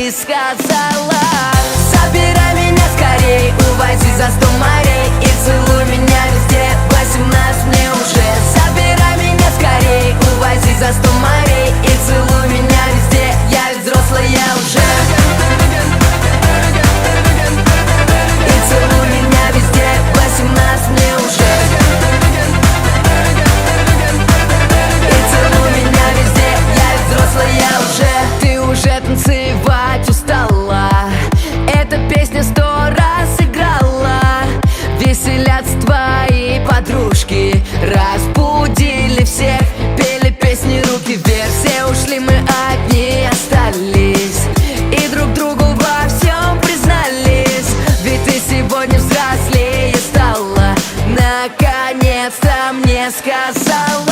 И сказала: собирай меня скорей, увози за 100 морей и целуй меня везде. 18 мне уже. Собирай меня скорей, увози за 100 морей и целуй меня везде. Я ведь взрослая уже. И целуй меня везде. 18 мне уже. И целуй меня везде. Я ведь взрослая уже. Ты уже танцевать устала, эта песня 100 раз играла. Веселятся твои подружки, разбудили всех, пели песни руки вверх. Все ушли, мы одни остались и друг другу во всем признались. Ведь ты сегодня взрослее стала, наконец-то мне сказала.